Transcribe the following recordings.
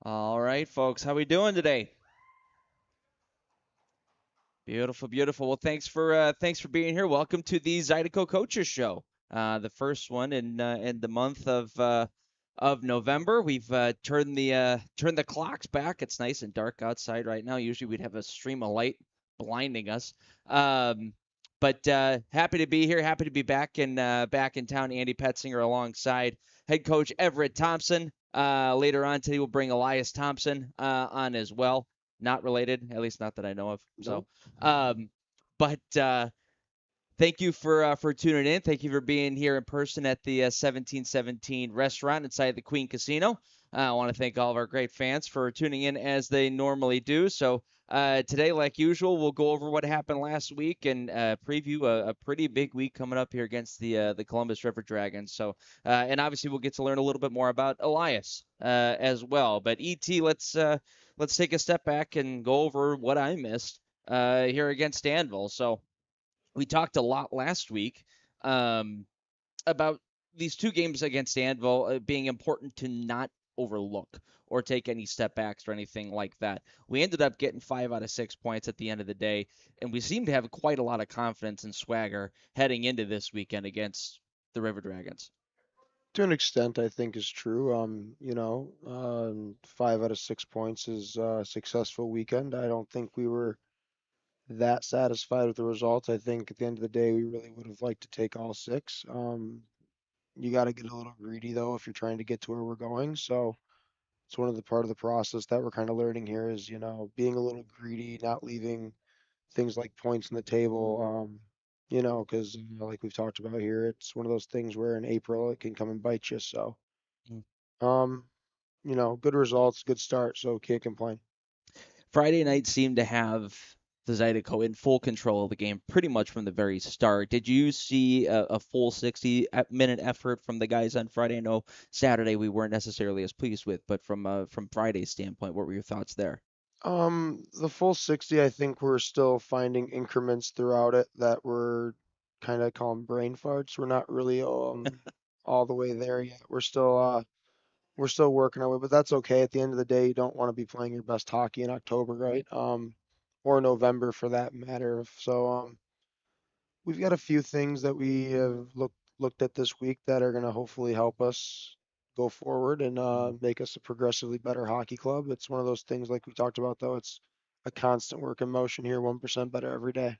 All right, folks, how we doing today? Beautiful, beautiful. Well, thanks for being here. Welcome to the Zydeco Coaches Show, the first one in the month of November. We've turned the clocks back. It's nice and dark outside right now. Usually we'd have a stream of light blinding us. Um, but happy to be here. Happy to be back in town. Andy Poetzinger alongside head coach Everett Thompson. Later on today, we'll bring Elias Thompson on as well. Not related, at least not that I know of. No. So, um, but thank you for tuning in. Thank you for being here in person at the 1717 restaurant inside the Queen Casino. I want to thank all of our great fans for tuning in as they normally do. So today, like usual, we'll go over what happened last week and preview a pretty big week coming up here against the Columbus River Dragons. So and obviously we'll get to learn a little bit more about Elias as well. But Et, let's take a step back and go over what I missed here against Danville. So we talked a lot last week um, about these two games against Danville being important to not overlook or take any step backs or anything like that. We ended up getting 5 out of 6 points at the end of the day, and we seem to have quite a lot of confidence and swagger heading into this weekend against the River Dragons. To an extent, I think is true. 5 out of 6 points is a successful weekend. I don't think we were that satisfied with the results. I think at the end of the day, we really would have liked to take all six. You got to get a little greedy though if you're trying to get to where we're going. So it's one of the part of the process that we're kind of learning here is, being a little greedy, not leaving things like points on the table. Because like we've talked about here, it's one of those things where in April it can come and bite you. So, Mm. um, good results, good start. So can't complain. Friday night seemed to have the Zydeco in full control of the game pretty much from the very start. Did you see a full 60-minute effort from the guys on Friday? I know Saturday we weren't necessarily as pleased with, but from Friday's standpoint, what were your thoughts there? The full 60, I think we're still finding increments throughout it that we're kind of calling brain farts. We're not really all the way there yet. We're still working our way, but that's okay. At the end of the day, you don't want to be playing your best hockey in October, right? Or November for that matter. So we've got a few things that we have looked at this week that are going to hopefully help us go forward and Mhm. make us a progressively better hockey club. It's one of those things like we talked about, though. It's a constant work in motion here, 1% better every day.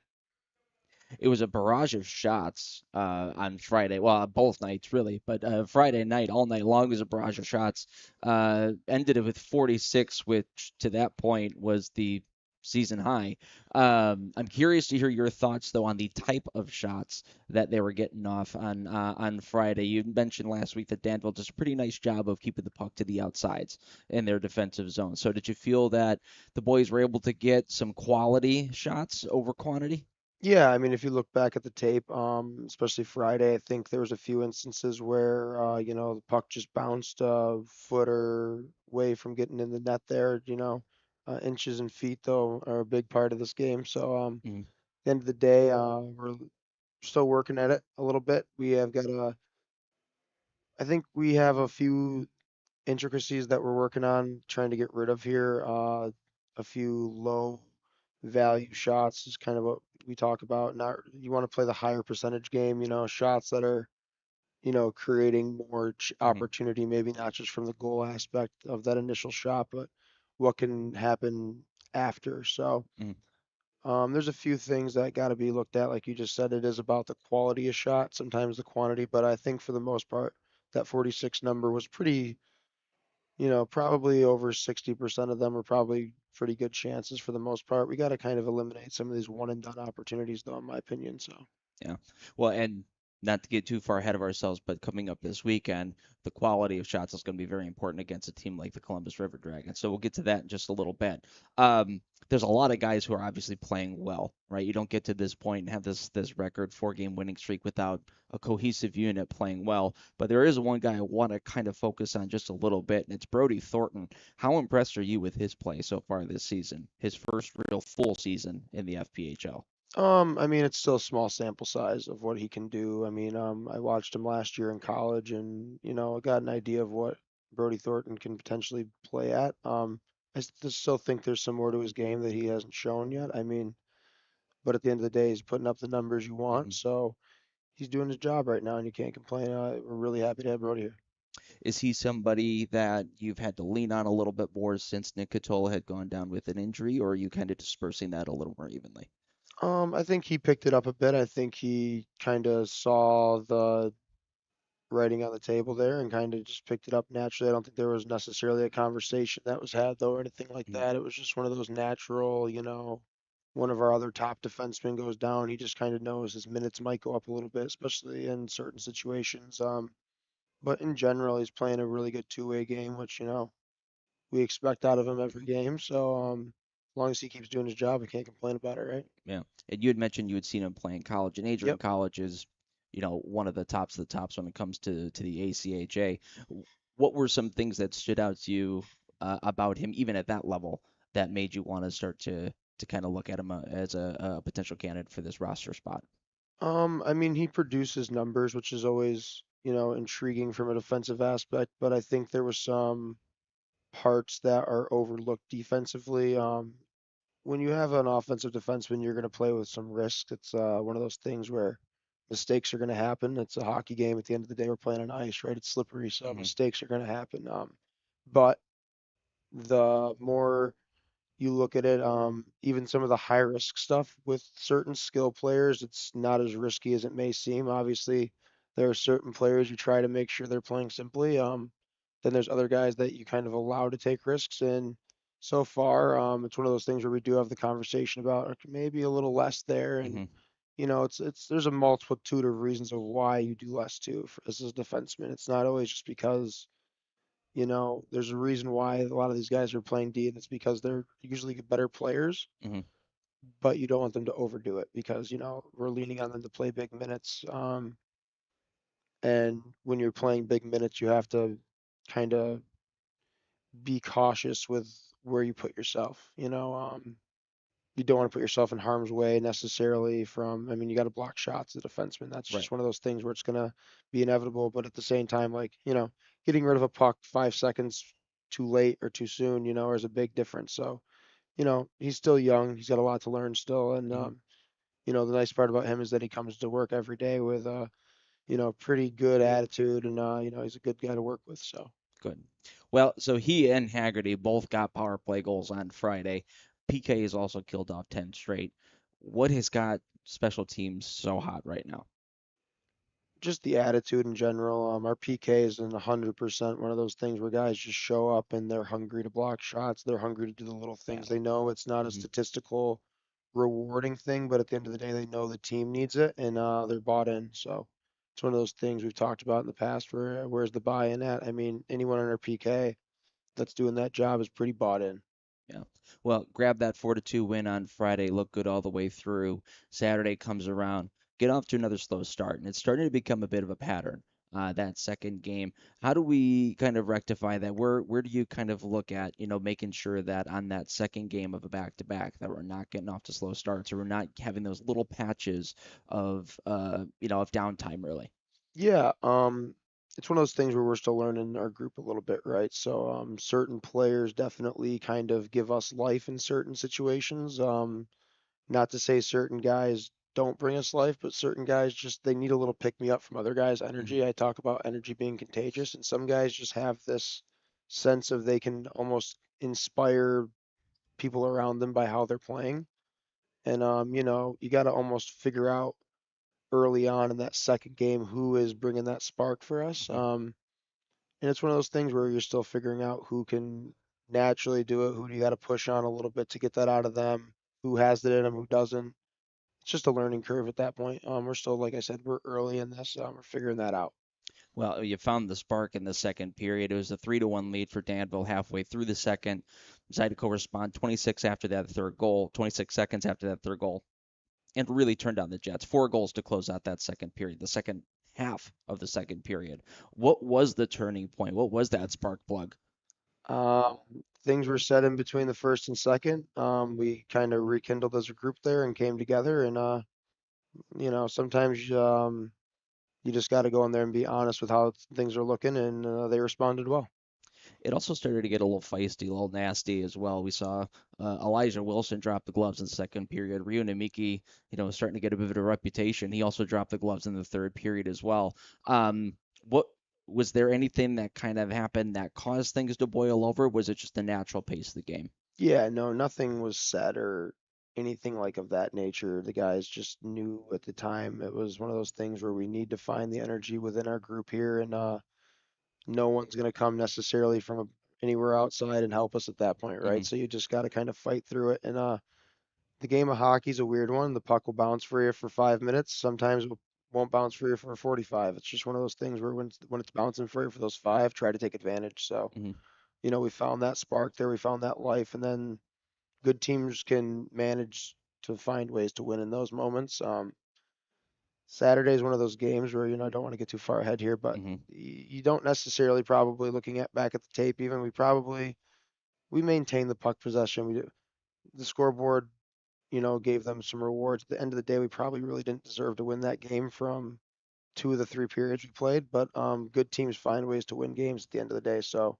It was a barrage of shots on Friday. Well, both nights really, but Friday night all night long was a barrage of shots. Ended it with 46, which to that point was the season high. I'm curious to hear your thoughts though on the type of shots that they were getting off on Friday. You mentioned last week that Danville does a pretty nice job of keeping the puck to the outsides in their defensive zone. So did you feel that the boys were able to get some quality shots over quantity? Yeah, I mean, if you look back at the tape, especially Friday, I think there was a few instances where, the puck just bounced a foot or away from getting in the net there. Inches and feet though are a big part of this game. So, Mhm. at the end of the day, we're still working at it a little bit. I think we have a few intricacies that we're working on trying to get rid of here. A few low value shots is kind of what we talk about. Not you want to play the higher percentage game, shots that are, creating more Mhm. opportunity, maybe not just from the goal aspect of that initial shot, but what can happen after. So, Mhm. there's a few things that got to be looked at. Like you just said, it is about the quality of shot, sometimes the quantity, but I think for the most part, that 46 number was pretty, probably over 60% of them are probably pretty good chances for the most part. We got to kind of eliminate some of these one and done opportunities, though, in my opinion. So, Yeah. Well, and not to get too far ahead of ourselves, but coming up this weekend, the quality of shots is going to be very important against a team like the Columbus River Dragons. So we'll get to that in just a little bit. There's a lot of guys who are obviously playing well, right? You don't get to this point and have this record 4 game winning streak without a cohesive unit playing well. But there is one guy I want to kind of focus on just a little bit, and it's Brody Thornton. How impressed are you with his play so far this season? His first real full season in the FPHL. I mean, it's still a small sample size of what he can do. I mean, I watched him last year in college, and I got an idea of what Brody Thornton can potentially play at. Still think there's some more to his game that he hasn't shown yet. I mean, but at the end of the day, he's putting up the numbers you want, Mhm. so he's doing his job right now, and you can't complain. We're really happy to have Brody here. Is he somebody that you've had to lean on a little bit more since Nick Catola had gone down with an injury, or are you kind of dispersing that a little more evenly? I think he picked it up a bit. I think he kind of saw the writing on the table there and kind of just picked it up naturally. I don't think there was necessarily a conversation that was had though or anything like Mhm. that. It was just one of those natural, one of our other top defensemen goes down. He just kind of knows his minutes might go up a little bit, especially in certain situations. But in general, he's playing a really good two-way game, which, we expect out of him every Mhm. game. So, as long as he keeps doing his job, we can't complain about it, right? Yeah. And you had mentioned you had seen him play in college, and Adrian Yep. College is, one of the tops of the tops when it comes to the ACHA. What were some things that stood out to you about him, even at that level, that made you want to start to kind of look at him as a potential candidate for this roster spot? I mean, he produces numbers, which is always, intriguing from a defensive aspect, but I think there was some parts that are overlooked defensively. When you have an offensive defenseman, you're going to play with some risk. It's one of those things where mistakes are going to happen. It's a hockey game. At the end of the day, we're playing on ice, right? It's slippery, so Hmm. mistakes are going to happen. But the more you look at it, even some of the high risk stuff with certain skill players, it's not as risky as it may seem. Obviously, there are certain players you try to make sure they're playing simply. Then there's other guys that you kind of allow to take risks. And so far, it's one of those things where we do have the conversation about okay, maybe a little less there. And Hmm. it's there's a multitude of reasons of why you do less too as a defenseman. It's not always just because there's a reason why a lot of these guys are playing D, and it's because they're usually better players, Hmm. but you don't want them to overdo it because, we're leaning on them to play big minutes. And when you're playing big minutes, you have to kind of be cautious with where you put yourself. You don't want to put yourself in harm's way necessarily I mean, you got to block shots as a defenseman. That's Right. just one of those things where it's going to be inevitable. But at the same time, like, getting rid of a puck 5 seconds too late or too soon, is a big difference. So, he's still young. He's got a lot to learn still. And, Hmm. the nice part about him is that he comes to work every day with pretty good attitude and, he's a good guy to work with. So. Good. Well, so he and Haggerty both got power play goals on Friday. PK has also killed off 10 straight. What has got special teams so hot right now? Just the attitude in general. Our PK is in 100% one of those things where guys just show up and they're hungry to block shots. They're hungry to do the little Yeah. things. They know it's not a Hmm. statistical rewarding thing, but at the end of the day, they know the team needs it and they're bought in. So it's one of those things we've talked about in the past where where's the buy-in at? I mean, anyone on our PK that's doing that job is pretty bought in. Yeah. Well, grab that 4-2 win on Friday. Look good all the way through. Saturday comes around. Get off to another slow start, and it's starting to become a bit of a pattern. That second game. How do we kind of rectify that? Where do you kind of look at, making sure that on that second game of a back-to-back that we're not getting off to slow starts or we're not having those little patches of downtime really. Yeah, it's one of those things where we're still learning our group a little bit, right? So, certain players definitely kind of give us life in certain situations. Not to say certain guys don't bring us life, but certain guys just they need a little pick me up from other guys' Hmm. energy. I talk about energy being contagious, and some guys just have this sense of they can almost inspire people around them by how they're playing. And you got to almost figure out early on in that second game who is bringing that spark for us. Hmm. And it's one of those things where you're still figuring out who can naturally do it, who do you got to push on a little bit to get that out of them, who has it in them, who doesn't. It's just a learning curve at that point. We're still, like I said, we're early in this. We're figuring that out. Well, you found the spark in the second period. It was a 3-1 lead for Danville halfway through the second. Zydeco respond 26 after that third goal, 26 seconds after that third goal, and really turned on the Jets. 4 goals to close out that second period, the second half of the second period. What was the turning point? What was that spark plug? Um, Things were said in between the first and second. We kind of rekindled as a group there and came together. And sometimes you just got to go in there and be honest with how things are looking, and they responded well. It also started to get a little feisty, a little nasty as well. We saw Elijah Wilson drop the gloves in the second period. Ryu Namiki, starting to get a bit of a reputation. He also dropped the gloves in the third period as well. What was there anything that kind of happened that caused things to boil over? Was it just the natural pace of the game? Yeah, no, nothing was said or anything like of that nature. The guys just knew at the time. It was one of those things where we need to find the energy within our group here, and no one's going to come necessarily from anywhere outside and help us at that point, Hmm. right? So you just got to kind of fight through it. And the game of hockey's a weird one. The puck will bounce for you for 5 minutes. Sometimes it won't bounce for you for 45. It's just one of those things where when it's bouncing for you for those five, try to take advantage. So, Hmm. we found that spark there. We found that life, and then good teams can manage to find ways to win in those moments. Saturday is one of those games where, I don't want to get too far ahead here, but Hmm. you don't necessarily probably looking at back at the tape even we maintain the puck possession. The scoreboard, gave them some rewards. At the end of the day, we probably really didn't deserve to win that game from two of the three periods we played, but good teams find ways to win games at the end of the day. So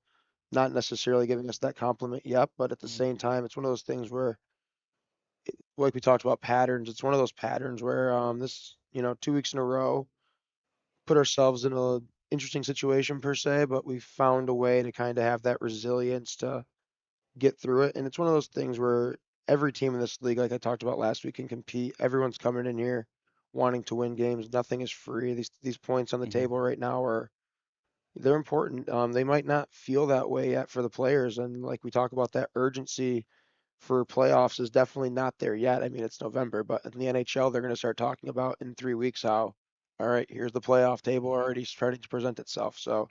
not necessarily giving us that compliment yet, but at the Hmm. same time, it's one of those things where, like we talked about patterns, it's one of those patterns where 2 weeks in a row, put ourselves in a interesting situation per se, but we found a way to kind of have that resilience to get through it. And it's one of those things where every team in this league, like I talked about last week, can compete. Everyone's coming in here wanting to win games. Nothing is free. These points on the Hmm. table right now are they're important. They might not feel that way yet for the players, and like we talk about that urgency for playoffs is definitely not there yet. I mean, it's November, but in the NHL, they're going to start talking about in 3 weeks how, all right, here's the playoff table already starting to present itself. So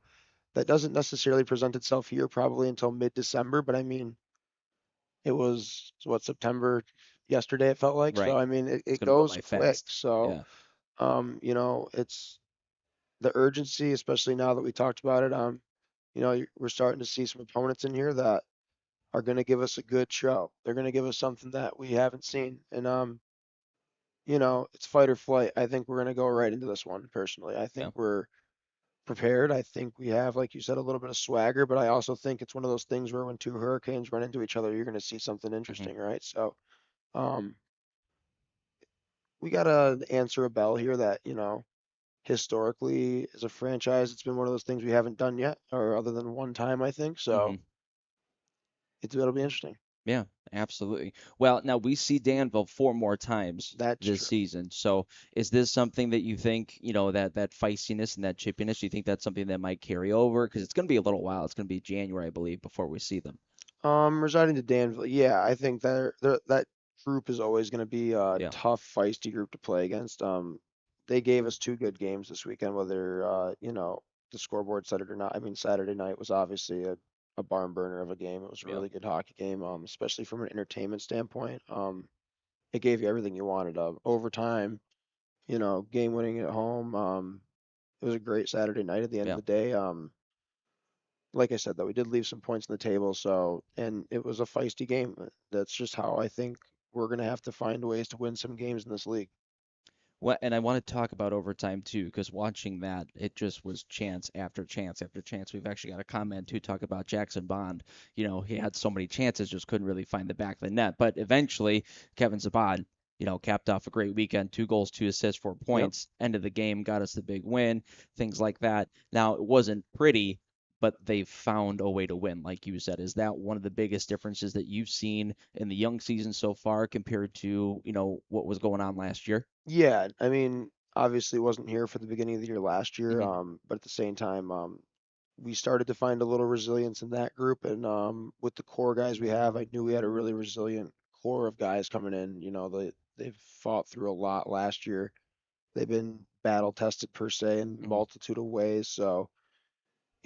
that doesn't necessarily present itself here probably until mid-December, but I mean, it was what September yesterday it felt like. So Right. I mean, it, It's it gonna go goes by quick. fast. So Yeah. it's the urgency, especially now that we talked about it. We're starting to see some opponents in here that are going to give us a good show. They're going to give us something that we haven't seen. And it's fight or flight. I think we're going to go right into this one personally. I Yeah. think we're prepared. I think we have, like you said, a little bit of swagger, but I also think it's one of those things where when two hurricanes run into each other, you're going to see something Hmm. interesting, right? So, um, we got to answer a bell here that, historically as a franchise, it's been one of those things we haven't done yet, or other than one time, I think. So Hmm. it'll be interesting. Yeah, absolutely. Well, now we see Danville four more times That's this true. season. So is this something that you think, that feistiness and that chippiness, do you think that's something that might carry over? Because it's going to be a little while. It's going to be January, I believe, before we see them. Residing to Danville, yeah, I think that group is always going to be a Yeah. tough, feisty group to play against. They gave us two good games this weekend, whether the scoreboard said it or not. I mean, Saturday night was obviously a barn burner of a game. It was a Yeah. really good hockey game, especially from an entertainment standpoint. It gave you everything you wanted. Overtime, game winning at home. It was a great Saturday night at the end of Yeah. the day. Like I said, though, we did leave some points on the table, so and it was a feisty game. That's just how I think we're gonna have to find ways to win some games in this league. Well, and I want to talk about overtime too, because watching that, it just was chance after chance after chance. We've actually got a comment to talk about Jackson Bond. He had so many chances, just couldn't really find the back of the net. But eventually, Kevin Zabad, capped off a great weekend, 2 goals, 2 assists, four Yep. points. End of the game, got us the big win, things like that. Now, it wasn't pretty, but they found a way to win, like you said. Is that one of the biggest differences that you've seen in the young season so far compared to, what was going on last year? Yeah, I mean, obviously wasn't here for the beginning of the year last year, Hmm. but at the same time, we started to find a little resilience in that group, and with the core guys we have, I knew we had a really resilient core of guys coming in. They've fought through a lot last year. They've been battle tested per se in Hmm. multitude of ways, so.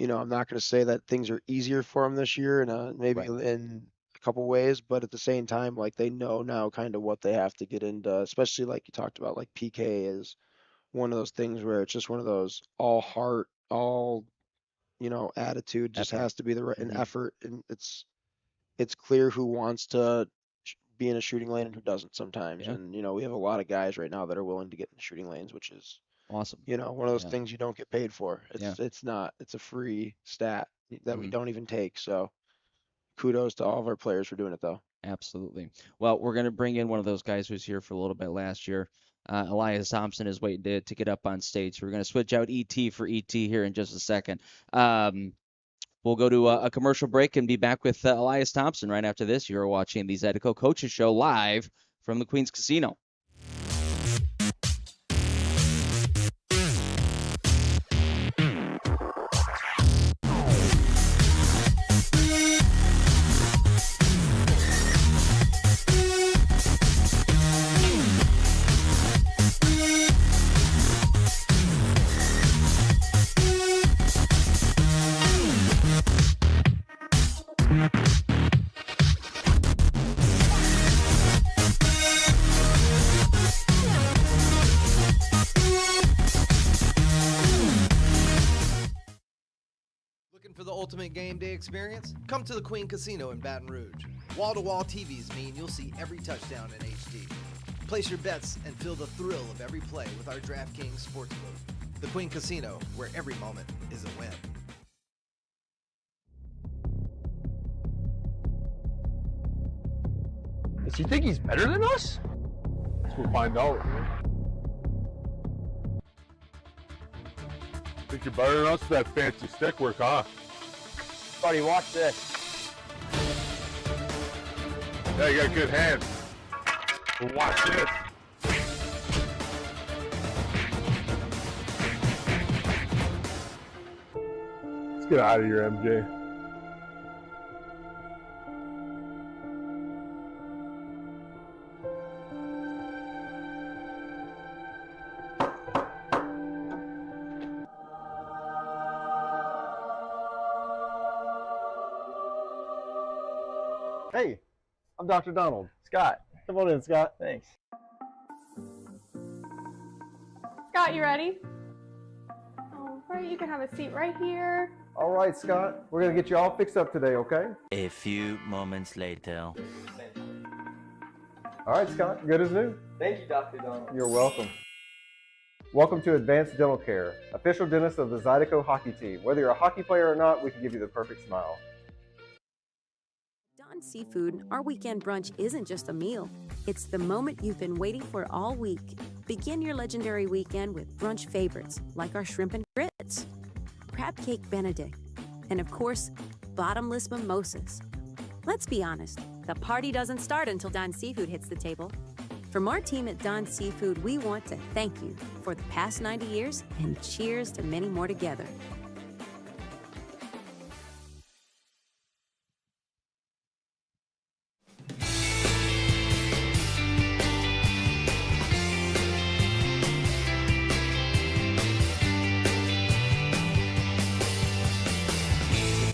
I'm not going to say that things are easier for them this year, and maybe Right. in a couple ways, but at the same time, like they know now kind of what they have to get into, especially like you talked about, like PK is one of those things where it's just one of those all heart, all, attitude just Effort. has to be the right and Hmm. effort, and it's clear who wants to be in a shooting lane and who doesn't sometimes, Yeah. and we have a lot of guys right now that are willing to get in the shooting lanes, which is Awesome. one of those Yeah. things you don't get paid for. Yeah. It's not. It's a free stat. that we don't even take. So kudos to all of our players for doing it, though. Absolutely. Well, we're going to bring in one of those guys who was here for a little bit last year. Elias Thompson is waiting to get up on stage. So we're going to switch out ET for ET here in just a second. We'll go to a commercial break and be back with Elias Thompson right after this. You're watching the Zydeco Coaches Show live from the Queens Casino. For the ultimate game day experience? Come to the Queen Casino in Baton Rouge. Wall-to-wall TVs mean you'll see every touchdown in HD. Place your bets and feel the thrill of every play with our DraftKings Sportsbook. The Queen Casino, where every moment is a win. Does he think he's better than us? We'll find out. Think you're better than us with that fancy stick work, huh? Buddy, watch this. Yeah, you got good hands. Well, watch this. Let's get out of here, MJ. Hey, I'm Dr. Donald. Scott, come on in, Scott. Thanks. Scott, you ready? All right, you can have a seat right here. All right, Scott. We're going to get you all fixed up today, okay? A few moments later. All right, Scott. Good as new. Thank you, Dr. Donald. You're welcome. Welcome to Advanced Dental Care, official dentist of the Zydeco hockey team. Whether you're a hockey player or not, we can give you the perfect smile. Dawn Seafood, our weekend brunch isn't just a meal. It's the moment you've been waiting for all week. Begin your legendary weekend with brunch favorites like our shrimp and grits, crab cake benedict, and of course, bottomless mimosas. Let's be honest, the party doesn't start until Dawn Seafood hits the table. From our team at Dawn Seafood, we want to thank you for the past 90 years and cheers to many more together.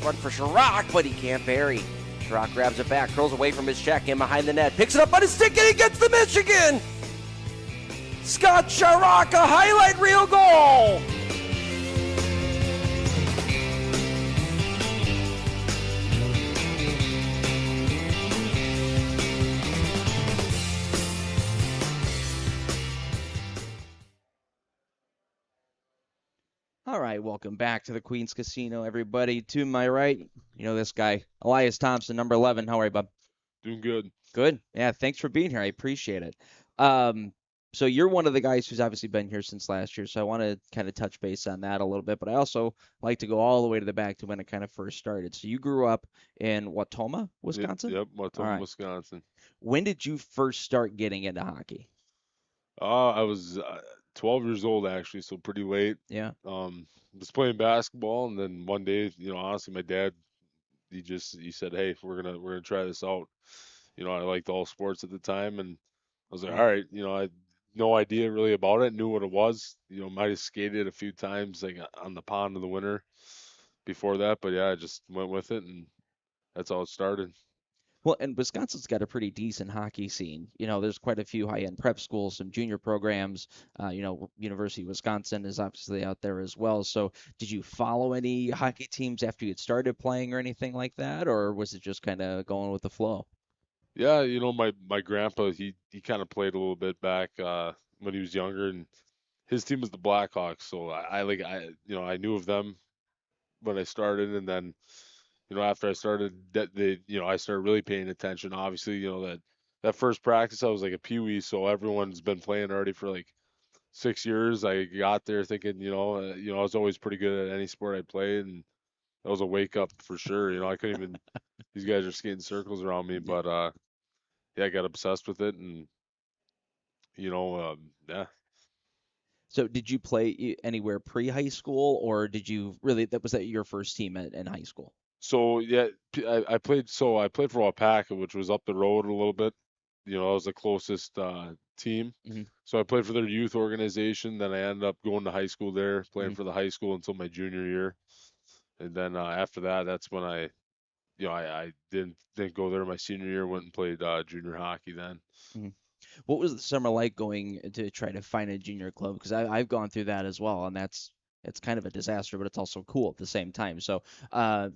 Run for Chirac, but he can't bury. Chirac grabs it back, curls away from his check, in behind the net, picks it up on his stick, and he gets the Michigan! Scott Chirac, a highlight reel goal! All right, welcome back to the Queens Casino, everybody. To my right, you know this guy, Elias Thompson, number 11. How are you, bub? Doing good. Good. Yeah, thanks for being here. I appreciate it. So you're one of the guys who's obviously been here since last year, so I want to kind of touch base on that a little bit, but I also like to go all the way to the back to when it kind of first started. So you grew up in Wautoma, Wisconsin? Yep, Wautoma, All right. Wisconsin. When did you first start getting into hockey? I was 12 years old, actually, so pretty late. Yeah. Was playing basketball, and then one day, honestly, my dad, he said, "Hey, we're gonna try this out." I liked all sports at the time, and I was like, "All right," I had no idea really about it, knew what it was. Might have skated a few times, like on the pond in the winter before that, but yeah, I just went with it, and that's how it started. Well, and Wisconsin's got a pretty decent hockey scene. There's quite a few high-end prep schools, some junior programs. University of Wisconsin is obviously out there as well. So did you follow any hockey teams after you had started playing or anything like that, or was it just kind of going with the flow? Yeah, my grandpa, he kind of played a little bit back when he was younger, and his team was the Blackhawks, so I knew of them when I started, and then after I started, I started really paying attention. Obviously, that first practice I was like a peewee, so everyone's been playing already for like 6 years. I got there thinking, I was always pretty good at any sport I played, and that was a wake up for sure. I couldn't even. These guys are skating circles around me, but yeah, I got obsessed with it, and yeah. So did you play anywhere pre-high school, or did you really, was that your first team in high school? So yeah, I played. So I played for Wapaka, which was up the road a little bit. That was the closest team. Mm-hmm. So I played for their youth organization. Then I ended up going to high school there, playing Mm-hmm. for the high school until my junior year. And then after that, that's when I didn't go there my senior year. Went and played junior hockey then. Mm-hmm. What was the summer like going to try to find a junior club? Because I've gone through that as well, and it's kind of a disaster, but it's also cool at the same time. So,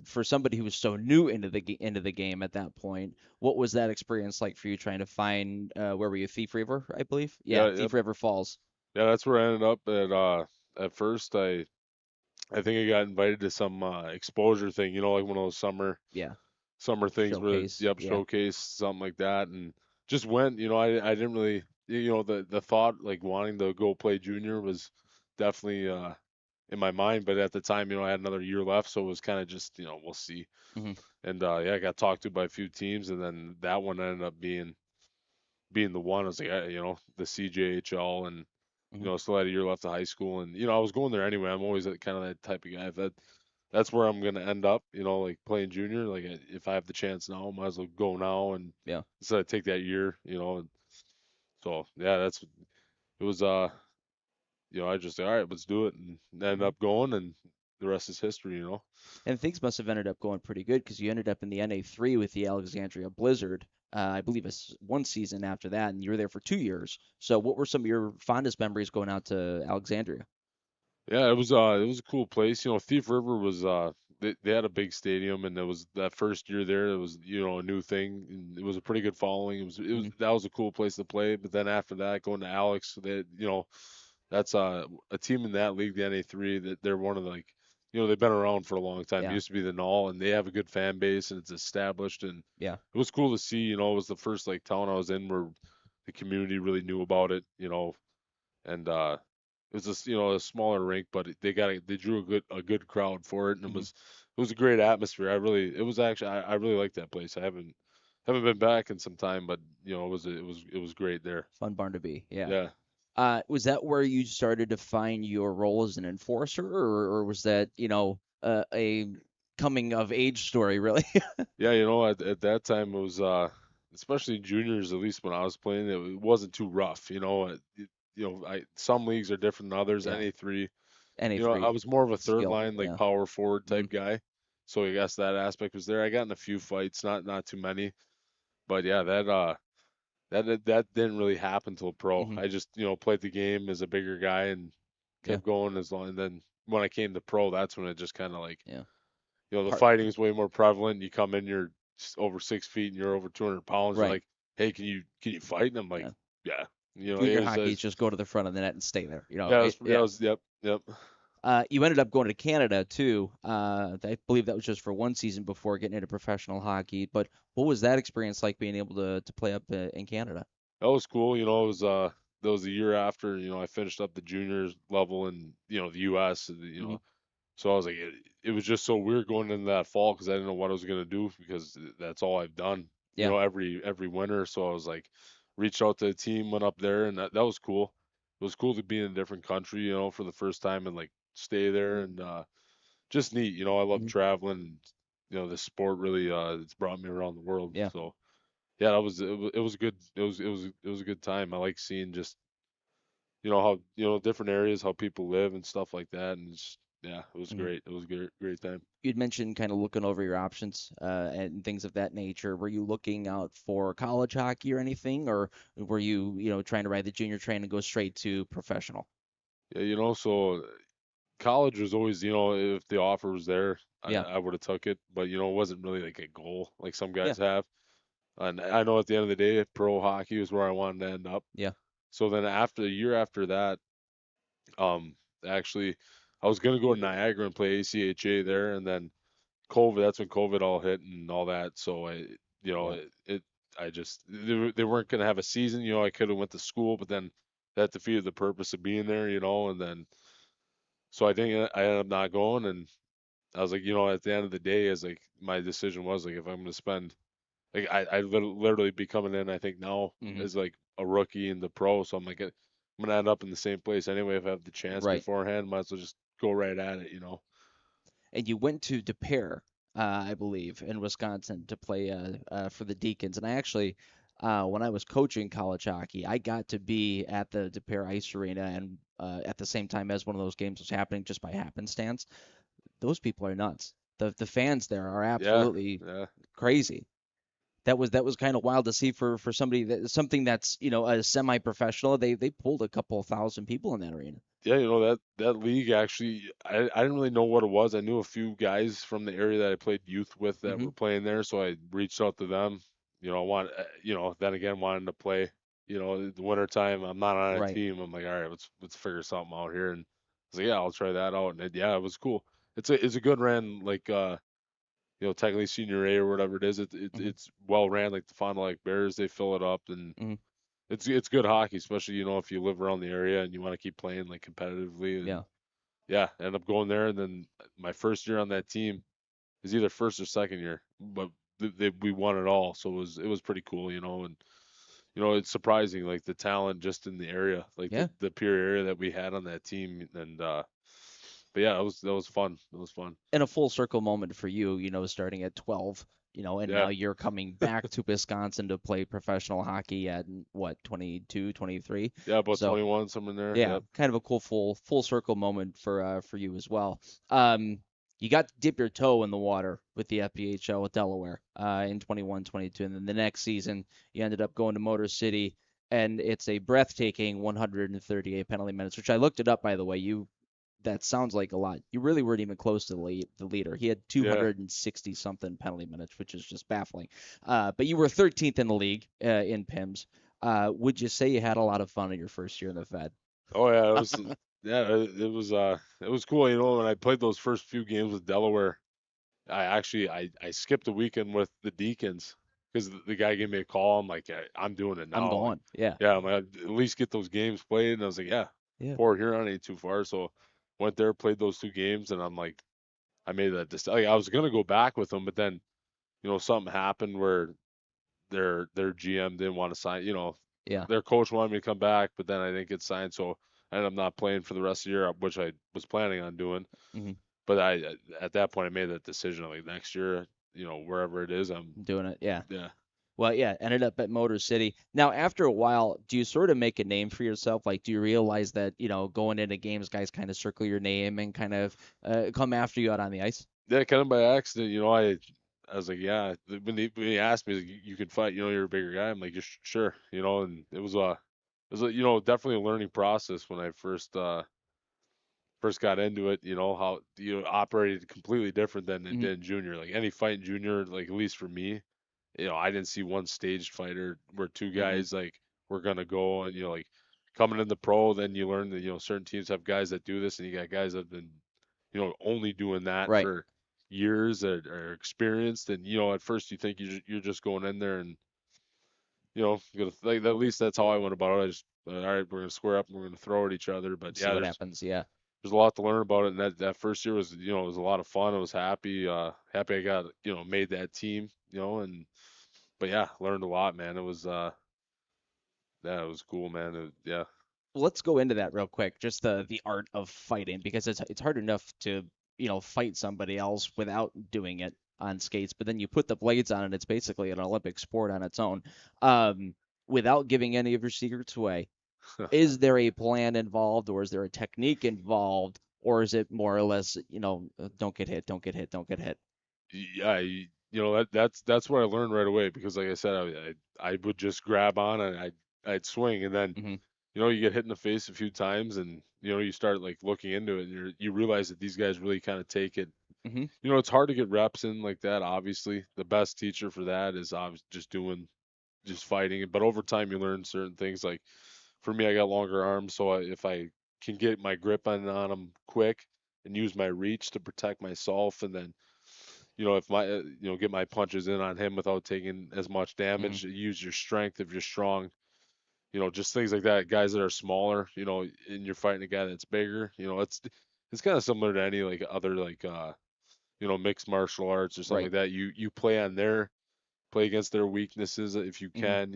for somebody who was so new into the game at that point, what was that experience like for you trying to find where were you? Thief River, I believe. Yeah, Yeah, Thief River Falls. yeah, that's where I ended up at first. I think I got invited to some exposure thing, like one of those Yeah, summer things where showcase. Yeah. showcase something like that, and just went. I didn't really, the thought like wanting to go play junior was definitely in my mind, but at the time, I had another year left, so it was kind of just, we'll see. Hmm. And yeah, I got talked to by a few teams, and then that one ended up being the one. I was like, the CJHL, and Hmm. still had a year left of high school, and I was going there anyway. I'm always kind of that type of guy. That's where I'm gonna end up, like playing junior. Like if I have the chance now, might as well go now, and Yeah. instead of take that year, And so yeah, it was I just all right, let's do it, and ended Mhm. up going, and the rest is history. And things must have ended up going pretty good because you ended up in the NA3 with the Alexandria Blizzard. I believe it's one season after that, and you were there for 2 years. So, what were some of your fondest memories going out to Alexandria? Yeah, it was a cool place. Thief River was they had a big stadium, and it was that first year there. It was a new thing, and it was a pretty good following. Hmm. That was a cool place to play. But then after that, going to Alex, that's a team in that league, the NA3. That they're one of the, like they've been around for a long time. It Yeah. used to be the Null, and they have a good fan base, and it's established. And Yeah. it was cool to see. It was the first like town I was in where the community really knew about it. And it was just a smaller rink, but they drew a good crowd for it, and Hmm. it was a great atmosphere. It was actually I really liked that place. I haven't been back in some time, but it was great there. Fun barn to be. Yeah. Yeah. Was that where you started to find your role as an enforcer, or was that, a coming of age story, really? Yeah, at that time it was especially juniors, at least when I was playing, it wasn't too rough. Some leagues are different than others. Yeah. NA3, I NA3 was more of a third skill. line, like Yeah. power forward Hmm. type guy. So I guess that aspect was there. I got in a few fights, not too many, but yeah, that didn't really happen till pro. Hmm. I just played the game as a bigger guy and Yeah. kept going as long. And then when I came to pro, that's when it just kind of like Yeah. the Part. fighting is way more prevalent. You come in, you're over 6 feet, and you're over 200 pounds. They're Right. like, hey, can you fight? And I'm like, Yeah. yeah. Junior hockey is just go to the front of the net and stay there. Yeah, Yeah. yep. You ended up going to Canada too. I believe that was just for one season before getting into professional hockey. But what was that experience like being able to play up in Canada? That was cool. It was that was the year after I finished up the juniors level in the U.S. Hmm. So I was like, it was just so weird going into that fall because I didn't know what I was gonna do because that's all I've done, Yeah. every winter. So I was like, reached out to the team, went up there, and that was cool. It was cool to be in a different country, for the first time and like stay there and just neat. I love Hmm. traveling. And, this sport really it's brought me around the world. Yeah. So yeah, it was good. It was a good time. I like seeing just how different areas, how people live and stuff like that, and yeah, it was Hmm. great. It was a great time. You'd mentioned kind of looking over your options and things of that nature. Were you looking out for college hockey or anything, or were you, trying to ride the junior train and go straight to professional? Yeah, so college was always, if the offer was there, Yeah. I would have took it, but it wasn't really like a goal like some Yeah. guys have. And I know at the end of the day, pro hockey was where I wanted to end up. Yeah. So then after a year after that, um, actually, I was gonna go to Niagara and play ACHA there, and then COVID. That's when COVID all hit and all that. So I just they weren't gonna have a season. I could have went to school, but then that defeated the purpose of being there. And then so I think I ended up not going, and I was like, at the end of the day, is like my decision was like if I'm gonna spend like I literally be coming in, I think now as like a rookie in the pro, so I'm like I'm gonna end up in the same place anyway if I have the chance Right. beforehand. Might as well just go right at it. And you went to De Pere, I believe, in Wisconsin to play for the Deacons. And I actually, when I was coaching college hockey, I got to be at the De Pere Ice Arena and at the same time as one of those games was happening just by happenstance. Those people are nuts. The fans there are absolutely Yeah. crazy. That was kind of wild to see for somebody something that's a semi-professional. They pulled a couple thousand people in that arena. Yeah, that league actually, I didn't really know what it was. I knew a few guys from the area that I played youth with that were playing there, so I reached out to them. Then again, wanting to play. The winter time, I'm not on a Right. team. I'm like, all right, let's figure something out here. And I was like, yeah, I'll try that out. And it was cool. It's a good run, like technically senior A or whatever it is. It's well ran, like the Fond du Lac Bears. They fill it up, and it's good hockey, especially if you live around the area and you want to keep playing like competitively. And yeah, end up going there, and then my first year on that team is either first or second year, but we won it all, so it was pretty cool, and it's surprising like the talent just in the area, like the pure area that we had on that team, and but yeah, that was fun. It was fun. And a full circle moment for you, starting at 12, and now you're coming back to Wisconsin to play professional hockey at what, 22, 23? Yeah, about 21, somewhere in there. Yeah, kind of a cool full circle moment for you as well. You got to dip your toe in the water with the FPHL with Delaware in 21-22, and then the next season you ended up going to Motor City, and it's a breathtaking 138 penalty minutes, which I looked it up, by the way. That sounds like a lot. You really weren't even close to the leader. He had 260 something penalty minutes, which is just baffling. But you were 13th in the league in PIMS. Would you say you had a lot of fun in your first year in the Fed? Oh yeah, it was it was cool. When I played those first few games with Delaware, I skipped a weekend with the Deacons because the guy gave me a call. I'm like, I'm doing it now. I'm going. Yeah. Yeah, I'm like, at least get those games played. And I was like, yeah. Port Huron ain't too far. So went there, played those 2 games, and I'm like, I made that decision. Like, I was gonna go back with them, but then, something happened where their GM didn't want to sign. Their coach wanted me to come back, but then I didn't get signed, so I ended up not playing for the rest of the year, which I was planning on doing. But at that point I made that decision. Like next year, wherever it is, I'm doing it. Yeah. Yeah. Well, yeah, ended up at Motor City. Now, after a while, do you sort of make a name for yourself? Like, do you realize that, going into games, guys kind of circle your name and kind of come after you out on the ice? Yeah, kind of by accident. I was like, yeah. When he asked me, like, you can fight, you're a bigger guy. I'm like, sure, and it was definitely a learning process when I first got into it. How operated completely different than it did in junior. Like any fight in junior, like at least for me, I didn't see one staged fighter where 2 guys like were gonna go, and like coming in the pro, then you learn that certain teams have guys that do this, and you got guys that have been only doing that for years that are experienced, and at first you think you're just going in there and like at least that's how I went about it. I just all right, we're gonna square up and we're gonna throw at each other, but see what happens. Yeah. There's a lot to learn about it, and that first year was it was a lot of fun. I was happy I got made that team, and but yeah, learned a lot, man. It was it was cool, man. Yeah. Let's go into that real quick, just the art of fighting, because it's hard enough to fight somebody else without doing it on skates, but then you put the blades on and it's basically an Olympic sport on its own. Without giving any of your secrets away, is there a plan involved, or is there a technique involved, or is it more or less don't get hit, don't get hit, don't get hit? Yeah, that's what I learned right away, because like I said, I would just grab on and I'd swing, and then you get hit in the face a few times, and you start like looking into it, and you realize that these guys really kind of take it. It's hard to get reps in like that. Obviously, the best teacher for that is just fighting. But over time, you learn certain things. Like for me, I got longer arms, so if I can get my grip on them quick, and use my reach to protect myself, and then if my get my punches in on him without taking as much damage. Use your strength if you're strong. Just things like that. Guys that are smaller, and you're fighting a guy that's bigger. It's kind of similar to any like other like mixed martial arts or something Right. like that. You play against their weaknesses if you can.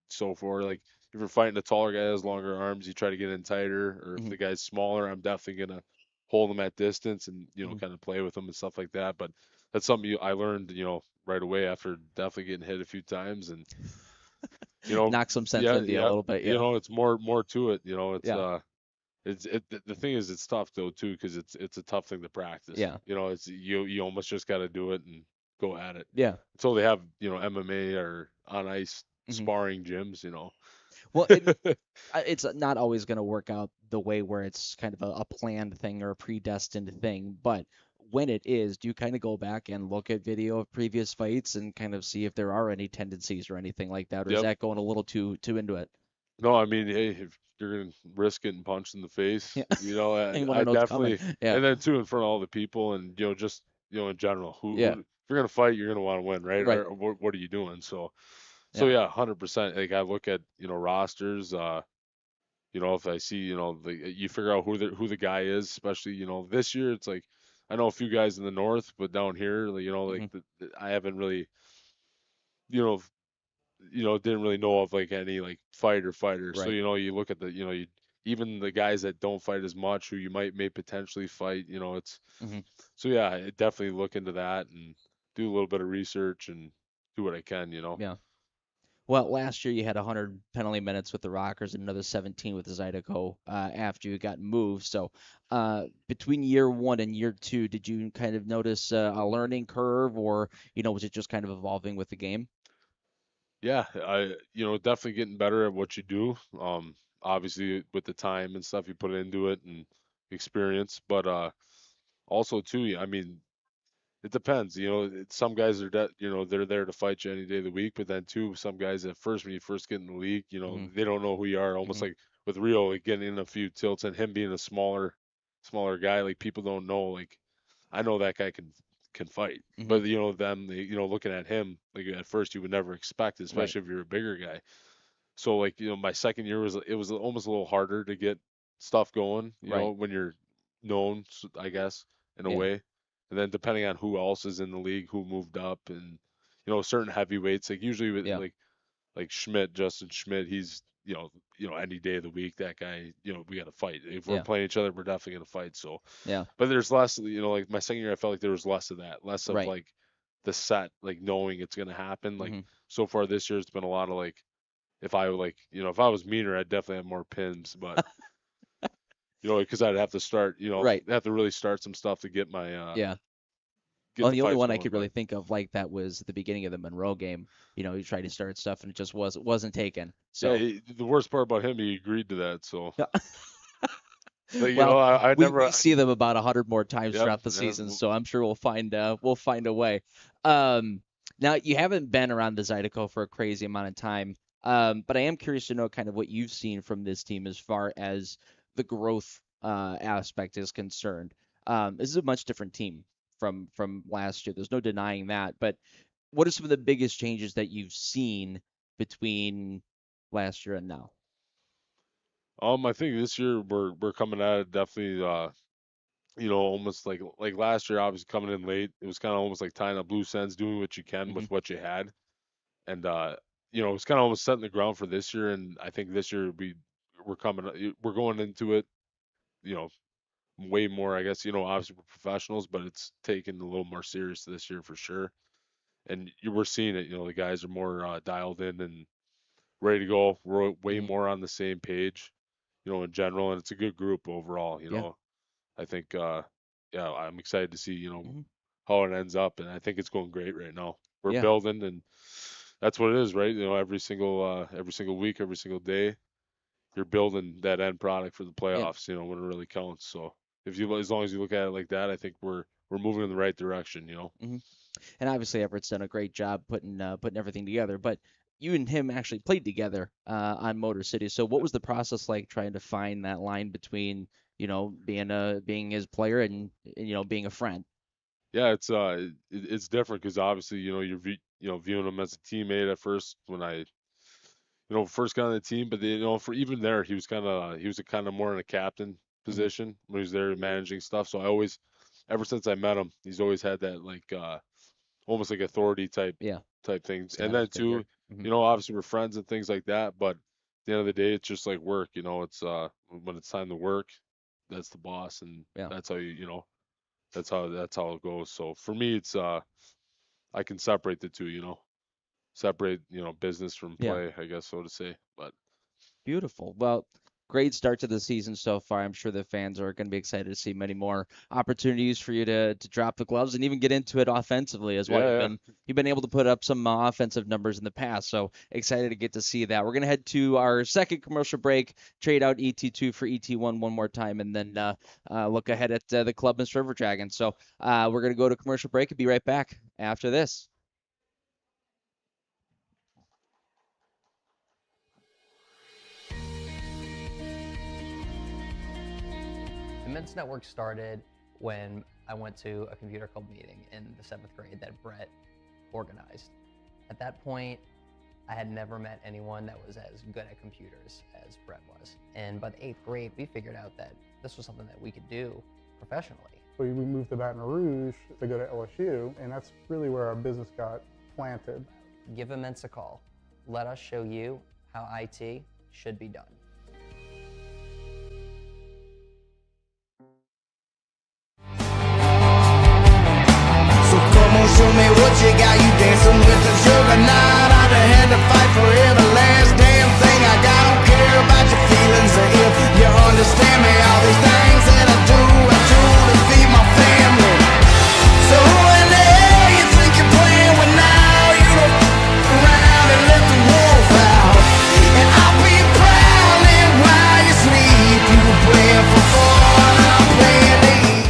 So for like if you're fighting a taller guy that has longer arms, you try to get in tighter. Or if the guy's smaller, I'm definitely gonna hold him at distance and kind of play with him and stuff like that. But that's something I learned right away after definitely getting hit a few times and knock some sense into you a little bit. Yeah. It's more to it. It's Yeah. the thing is it's tough though too because it's a tough thing to practice. Yeah. It's you almost just got to do it and go at it. Yeah. Until they have MMA or on ice sparring gyms. Well, it's not always going to work out the way where it's kind of a planned thing or a predestined thing, but when it is, do you kind of go back and look at video of previous fights and kind of see if there are any tendencies or anything like that, or is that going a little too into it? No, I mean, hey, if you're gonna risk getting punched in the face, I definitely, and then too in front of all the people, and just in general, if you're gonna fight, you're gonna want to win, right? Or what are you doing? So yeah, 100%. Like I look at rosters, if I see you figure out who the guy is, especially this year it's like I know a few guys in the north, but down here, like I haven't really didn't really know of like any like fighters. Right. So you look at the even the guys that don't fight as much who you may potentially fight. It's so yeah, I definitely look into that and do a little bit of research and do what I can. Yeah. Well, last year you had 100 penalty minutes with the Rockers and another 17 with the Zydeco after you got moved. So between year 1 and year 2, did you kind of notice a learning curve, or was it just kind of evolving with the game? Yeah, I definitely getting better at what you do. Obviously with the time and stuff you put into it and experience, but also too, I mean, it depends. Some guys are they're there to fight you any day of the week, but then too, some guys at first when you first get in the league, they don't know who you are. Almost like with Rio, like getting in a few tilts and him being a smaller guy, like people don't know. Like I know that guy can fight, but them looking at him like at first you would never expect it, especially if you're a bigger guy. So like my second year was almost a little harder to get stuff going, when you're known, I guess, in a way. And then depending on who else is in the league, who moved up, and certain heavyweights, like usually with like Justin Schmidt, he's any day of the week, that guy, we got to fight. If we're playing each other, we're definitely gonna fight. So but there's less, like my second year, I felt like there was less of that, less of like the set, like knowing it's gonna happen. Like so far this year, it's been a lot of like, if I if I was meaner, I'd definitely have more pins, but because I'd have to start, have to really start some stuff to get my Well, the only one I could really think of like that was the beginning of the Monroe game. You tried to start stuff and it just wasn't taken. So the worst part about him, he agreed to that. So like, we see them about 100 more times throughout the season, so I'm sure we'll find a way. Now you haven't been around the Zydeco for a crazy amount of time, but I am curious to know kind of what you've seen from this team as far as the growth aspect is concerned. This is a much different team from last year. There's no denying that. But what are some of the biggest changes that you've seen between last year and now? I think this year we're coming at it definitely almost like last year, obviously coming in late. It was kind of almost like tying up loose ends, doing what you can with what you had. And it's kind of almost setting the ground for this year, and I think this year we're going into it, way more, I guess, obviously we're professionals, but it's taken a little more serious this year for sure. And we're seeing it, the guys are more dialed in and ready to go. We're way more on the same page, in general, and it's a good group overall, I think, I'm excited to see, how it ends up, and I think it's going great right now. We're building, and that's what it is, right? Every single week, every single day, you're building that end product for the playoffs, when it really counts. So as long as you look at it like that, I think we're moving in the right direction, And obviously Everett's done a great job putting everything together, but you and him actually played together on Motor City. So what was the process like trying to find that line between, being his player and being a friend. Yeah, it's different because obviously you're viewing him as a teammate at first when I first got on the team, but for even there he was a kind of more in a captain position when he was there managing stuff. So I always, ever since I met him, he's always had that like almost like authority type things. And then too, obviously we're friends and things like that, but at the end of the day, it's just like work. It's when it's time to work, that's the boss, and that's how that's how it goes. So for me, it's I can separate the two. Separate business from play, I guess so to say. But beautiful. Well, great start to the season so far. I'm sure the fans are going to be excited to see many more opportunities for you to drop the gloves and even get into it offensively as well. You've been able to put up some offensive numbers in the past, so excited to get to see that. We're going to head to our second commercial break, trade out ET2 for ET1 one more time, and then look ahead at the Club Miss River Dragons. So we're going to go to commercial break and be right back after this. The Men's Network started when I went to a computer club meeting in the 7th grade that Brett organized. At that point, I had never met anyone that was as good at computers as Brett was. And by the 8th grade, we figured out that this was something that we could do professionally. We moved to Baton Rouge to go to LSU, and that's really where our business got planted. Give Immense a call. Let us show you how IT should be done. Show me what you got, you dancing with the juggernaut. I done had to fight for every last damn thing I got. Don't care about your feelings or if you understand me. All these things that I do to feed my family. So who in the hell you think you're playing with now? You don't around and let the wolf out. And I'll be prowling while you sleep. You were playing for fun, I'm playing to eat.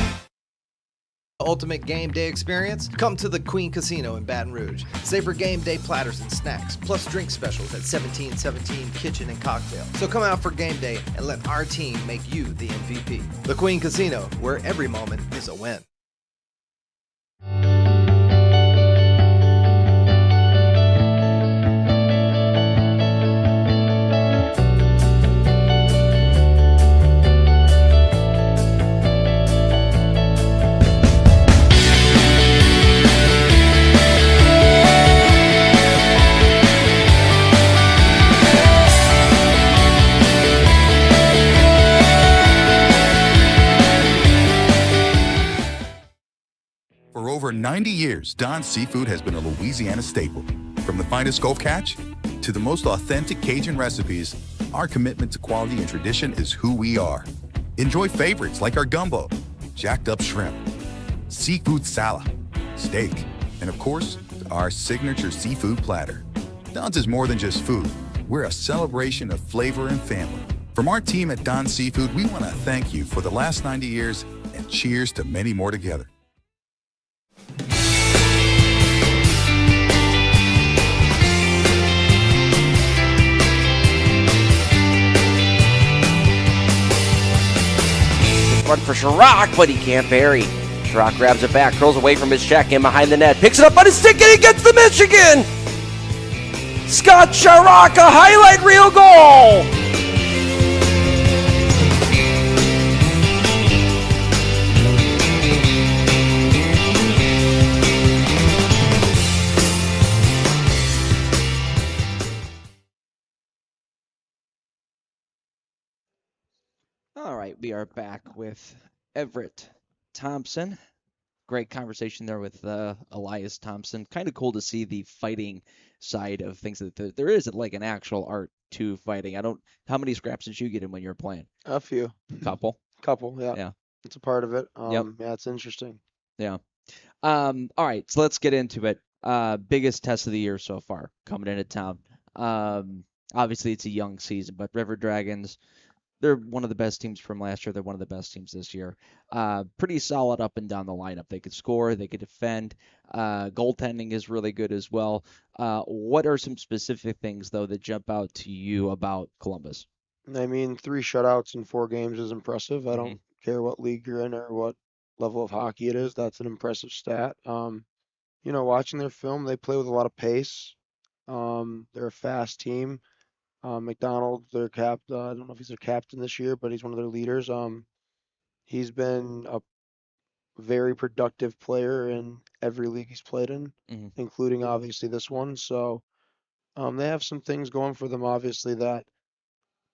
Ultimate game day experience? Come to the Queen Casino in Baton Rouge. Savor game day platters and snacks, plus drink specials at 1717 Kitchen and Cocktail. So come out for game day and let our team make you the MVP. The Queen Casino, where every moment is a win. For over 90 years, Don's Seafood has been a Louisiana staple. From the finest Gulf catch to the most authentic Cajun recipes, our commitment to quality and tradition is who we are. Enjoy favorites like our gumbo, jacked up shrimp, seafood salad, steak, and of course, our signature seafood platter. Don's is more than just food. We're a celebration of flavor and family. From our team at Don's Seafood, we want to thank you for the last 90 years and cheers to many more together. Run for Chirac, but he can't bury. Chirac grabs it back, curls away from his check, in behind the net, picks it up on his stick, and he gets the Michigan! Scott Chirac, a highlight reel goal! All right, we are back with Everett Thompson. Great conversation there with Elias Thompson. Kind of cool to see the fighting side of things. That there is like an actual art to fighting. How many scraps did you get in when you were playing? A few. Couple, yeah. Yeah. It's a part of it. Yep. Yeah, it's interesting. Yeah. All right, so let's get into it. Biggest test of the year so far coming into town. Obviously, it's a young season, but River Dragons, they're one of the best teams from last year. They're one of the best teams this year. Pretty solid up and down the lineup. They could score. They could defend. Goaltending is really good as well. What are some specific things, though, that jump out to you about Columbus? I mean, 3 shutouts in 4 games is impressive. I Mhm. don't care what league you're in or what level of hockey it is. That's an impressive stat. Watching their film, they play with a lot of pace. They're a fast team. McDonald, I don't know if he's their captain this year, but he's one of their leaders. He's been a very productive player in every league he's played in, Mhm. including obviously this one. So they have some things going for them, obviously, that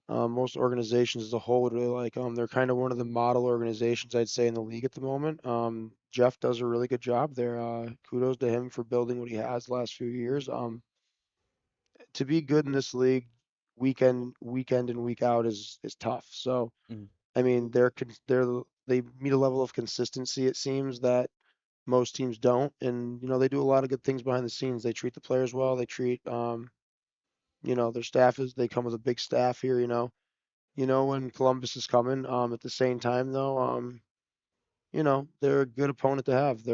most organizations as a whole would really like. They're kind of one of the model organizations, I'd say, in the league at the moment. Jeff does a really good job there. Kudos to him for building what he has the last few years. To be good in this league, weekend and week out is tough. So, Mhm. I mean, they meet a level of consistency, it seems, that most teams don't. And they do a lot of good things behind the scenes. They treat the players well. They treat their staff is they come with a big staff here. When Columbus is coming. At the same time, though, they're a good opponent to have.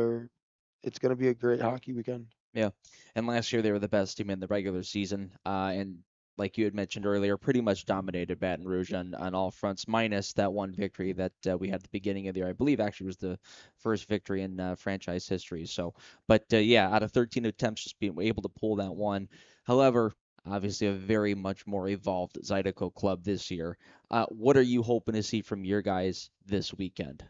It's going to be a great hockey weekend. Yeah. And last year they were the best team in the regular season. And like you had mentioned earlier, pretty much dominated Baton Rouge on all fronts, minus that one victory that we had at the beginning of the year. I believe actually was the first victory in franchise history. So, but yeah, out of 13 attempts, just being able to pull that one. However, obviously a very much more evolved Zydeco club this year. What are you hoping to see from your guys this weekend?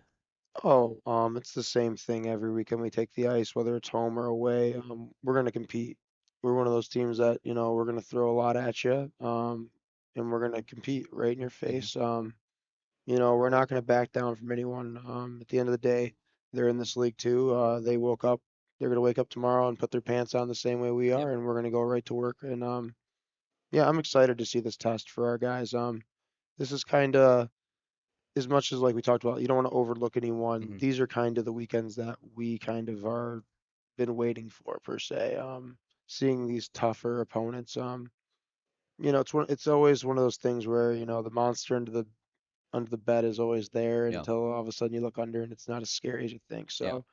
Oh, it's the same thing every weekend we take the ice, whether it's home or away. We're going to compete. We're one of those teams that, we're going to throw a lot at you, and we're going to compete right in your Hmm. face. We're not going to back down from anyone. At the end of the day, they're in this league too. They're going to wake up tomorrow and put their pants on the same way we Yep. are, and we're going to go right to work. And yeah, I'm excited to see this test for our guys. This is kind of as much as like we talked about, you don't want to overlook anyone. Hmm. These are kind of the weekends that we kind of are been waiting for per se. Seeing these tougher opponents. It's always one of those things where the monster under the bed is always there Yeah. until all of a sudden you look under and it's not as scary as you think. Yeah. So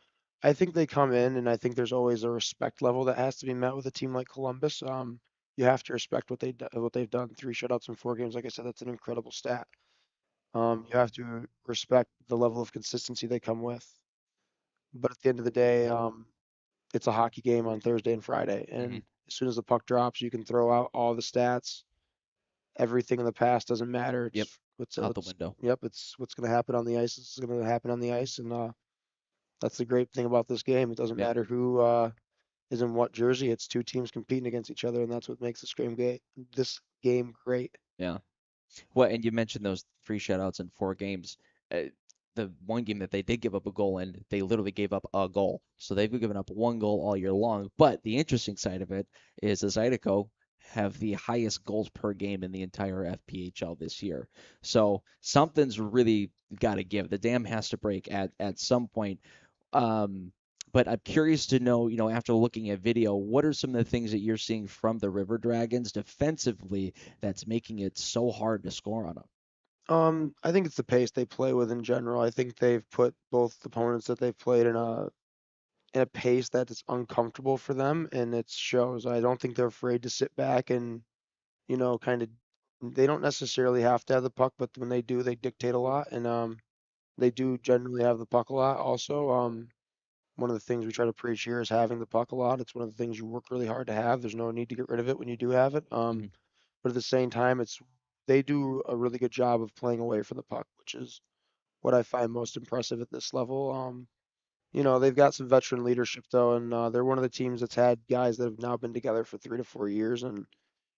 I think they come in, and I think there's always a respect level that has to be met with a team like Columbus. You have to respect what they've done. 3 shutouts in 4 games, like I said, that's an incredible stat. You have to respect the level of consistency they come with. But at the end of the day, it's a hockey game on Thursday and Friday, Hmm. and as soon as the puck drops, you can throw out all the stats. Everything in the past doesn't matter. Yep. It's what's Out the what's window. yep. It's what's going to happen on the ice. It's going to happen on the ice, and that's the great thing about this game. It doesn't Yeah. matter who is in what jersey. It's 2 teams competing against each other, and that's what makes this game great. Yeah. Well, and you mentioned those 3 shutouts in 4 games. Uh, the one game that they did give up a goal in, they literally gave up a goal. So they've given up 1 goal all year long. But the interesting side of it is the Zydeco have the highest goals per game in the entire FPHL this year. So something's really got to give. The dam has to break at some point. Um, but I'm curious to know, after looking at video, what are some of the things that you're seeing from the River Dragons defensively that's making it so hard to score on them? I think it's the pace they play with in general. I think they've put both opponents that they've played in a pace that is uncomfortable for them, and it shows. I don't think they're afraid to sit back and kind of. They don't necessarily have to have the puck, but when they do, they dictate a lot, and they do generally have the puck a lot. Also, one of the things we try to preach here is having the puck a lot. It's one of the things you work really hard to have. There's no need to get rid of it when you do have it. Hmm. But at the same time, they do a really good job of playing away from the puck, which is what I find most impressive at this level. They've got some veteran leadership though, and they're one of the teams that's had guys that have now been together for 3 to 4 years, and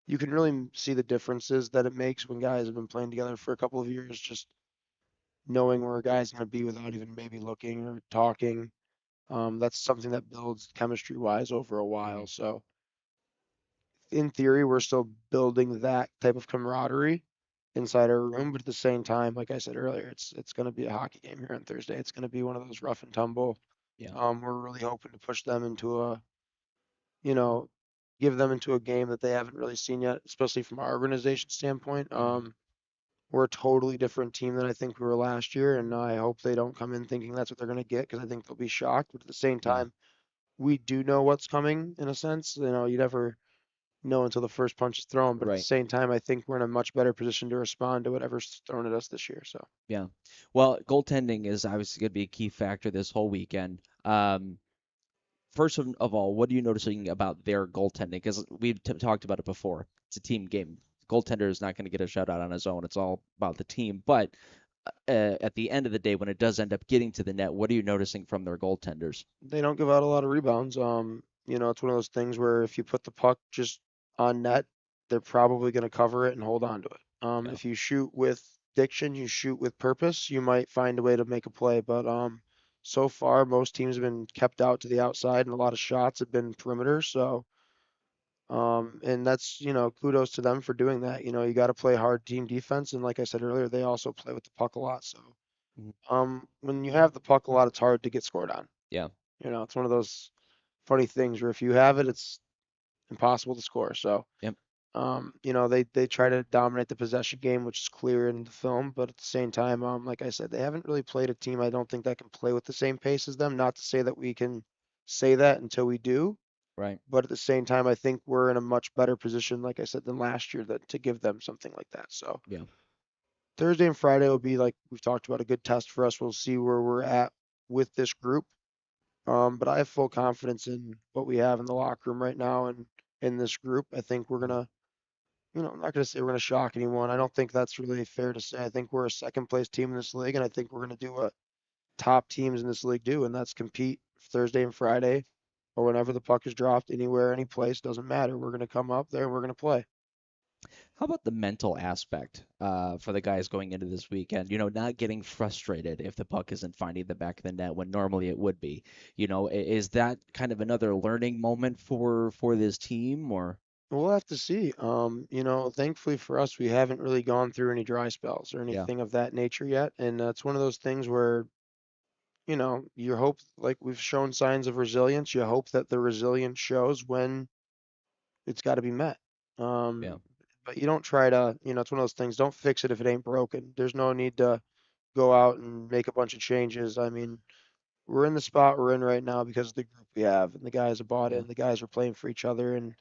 you can really see the differences that it makes when guys have been playing together for a couple of years, just knowing where a guy's going to be without even maybe looking or talking. That's something that builds chemistry wise over a Hmm. while. So in theory, we're still building that type of camaraderie inside our room, but at the same time, like I said earlier, it's going to be a hockey game here on Thursday. It's going to be one of those rough and tumble. Yeah. We're really hoping to push them into you know, give them into a game that they haven't really seen yet, especially from our organization standpoint. Hmm. We're a totally different team than I think we were last year, and I hope they don't come in thinking that's what they're going to get, because I think they'll be shocked. But at the same Yeah. time, we do know what's coming in a sense. You know until the first punch is thrown. But at Right. the same time, I think we're in a much better position to respond to whatever's thrown at us this year. So Yeah. Well, goaltending is obviously going to be a key factor this whole weekend. First of all, what are you noticing about their goaltending? Because we've talked about it before. It's a team game. Goaltender is not going to get a shutout on his own. It's all about the team. But at the end of the day, when it does end up getting to the net, what are you noticing from their goaltenders? they don't give out a lot of rebounds. It's one of those things where if you put the puck just on net, they're probably going to cover it and hold on to it. Yeah. If you shoot with diction, you shoot with purpose, you might find a way to make a play. But so far, most teams have been kept out to the outside, and a lot of shots have been perimeter. So, and that's, kudos to them for doing that. You got to play hard team defense, and like I said earlier, they also play with the puck a lot. So, when you have the puck a lot, it's hard to get scored on. Yeah. It's one of those funny things where if you have it, it's impossible to score. So, Yep. They try to dominate the possession game, which is clear in the film, but at the same time, like I said, they haven't really played a team I don't think that can play with the same pace as them. Not to say that we can say that until we do, Right. but at the same time, I think we're in a much better position, like I said, than last year to give them something like that. So Yeah. Thursday and Friday will be, like we've talked about, a good test for us. We'll see where we're at with this group. But I have full confidence in what we have in the locker room right now and in this group. I think we're gonna, I'm not gonna say we're gonna shock anyone. I don't think that's really fair to say. I think we're a second place team in this league, and I think we're gonna do what top teams in this league do, and that's compete Thursday and Friday, or whenever the puck is dropped, anywhere, any place, doesn't matter. We're gonna come up there and we're gonna play. How about the mental aspect for the guys going into this weekend? Not getting frustrated if the puck isn't finding the back of the net when normally it would be. Is that kind of another learning moment for this team, or? We'll have to see. Thankfully for us, we haven't really gone through any dry spells or Yeah. anything of that nature yet, and it's one of those things where, you hope, like we've shown signs of resilience. You hope that the resilience shows when it's got to be met. Yeah. But you don't try to, it's one of those things. Don't fix it if it ain't broken. There's no need to go out and make a bunch of changes. I mean, we're in the spot we're in right now because of the group we have, and the guys are bought Yeah. in. The guys are playing for each other, and